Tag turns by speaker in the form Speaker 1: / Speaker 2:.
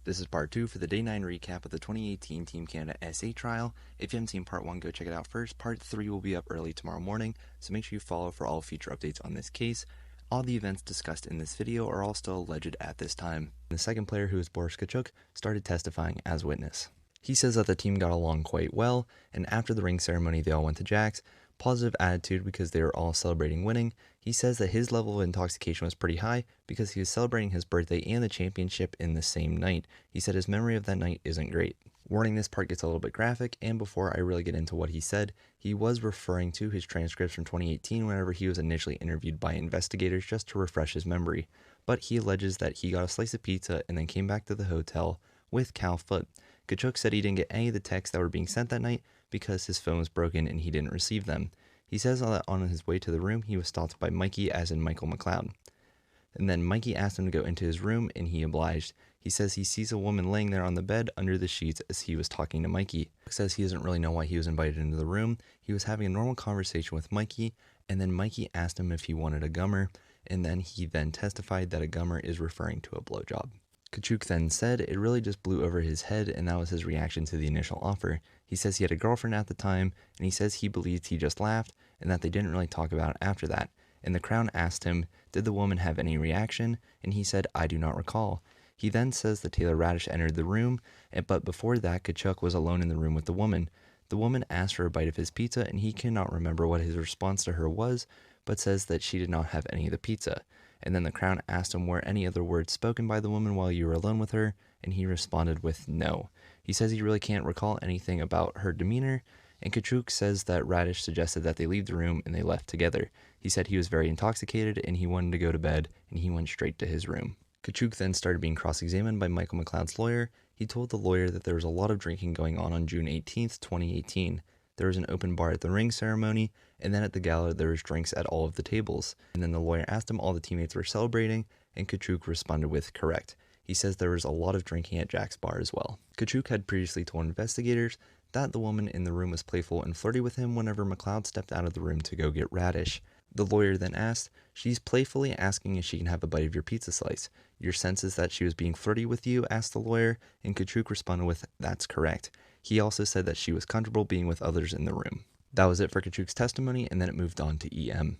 Speaker 1: This is part 2 for the Day 9 recap of the 2018 Team Canada SA trial. If you haven't seen part 1, go check it out first. Part 3 will be up early tomorrow morning, so make sure you follow for all future updates on this case. All the events discussed in this video are all still alleged at this time. The second player, who is Boris Katchouk, started testifying as witness. He says that the team got along quite well, and after the ring ceremony they all went to Jack's. Positive attitude because they were all celebrating winning. He says that his level of intoxication was pretty high because he was celebrating his birthday and the championship in the same night. He said his memory of that night isn't great. Warning, this part gets a little bit graphic, and before I really get into what he said, he was referring to his transcripts from 2018 whenever he was initially interviewed by investigators just to refresh his memory. But he alleges that he got a slice of pizza and then came back to the hotel with Cal Foote. Katchouk said he didn't get any of the texts that were being sent that night because his phone was broken and he didn't receive them. He says that on his way to the room, he was stopped by Mikey, as in Michael McLeod. And then Mikey asked him to go into his room, and he obliged. He says he sees a woman laying there on the bed under the sheets as he was talking to Mikey. He says he doesn't really know why he was invited into the room. He was having a normal conversation with Mikey, and then Mikey asked him if he wanted a gummer, and then he testified that a gummer is referring to a blowjob. Katchouk then said it really just blew over his head, and that was his reaction to the initial offer. He says he had a girlfriend at the time, and he says he believed he just laughed and that they didn't really talk about it after that. And the Crown asked him, did the woman have any reaction? And he said, I do not recall. He then says that Taylor Radish entered the room, but before that, Katchouk was alone in the room with the woman. The woman asked for a bite of his pizza, and he cannot remember what his response to her was, but says that she did not have any of the pizza. And then the Crown asked him were any other words spoken by the woman while you were alone with her, and he responded with no. He says he really can't recall anything about her demeanor, and Katchouk says that Radish suggested that they leave the room and they left together. He said he was very intoxicated and he wanted to go to bed, and he went straight to his room. Katchouk then started being cross-examined by Michael McLeod's lawyer. He told the lawyer that there was a lot of drinking going on June 18th, 2018. There was an open bar at the ring ceremony, and then at the gala there was drinks at all of the tables. And then the lawyer asked him all the teammates were celebrating, and Katchouk responded with correct. He says there was a lot of drinking at Jack's bar as well. Katchouk had previously told investigators that the woman in the room was playful and flirty with him whenever McLeod stepped out of the room to go get Radish. The lawyer then asked, she's playfully asking if she can have a bite of your pizza slice. Your sense is that she was being flirty with you? Asked the lawyer, and Katchouk responded with, that's correct. He also said that she was comfortable being with others in the room. That was it for Katchouk's testimony, and then it moved on to EM.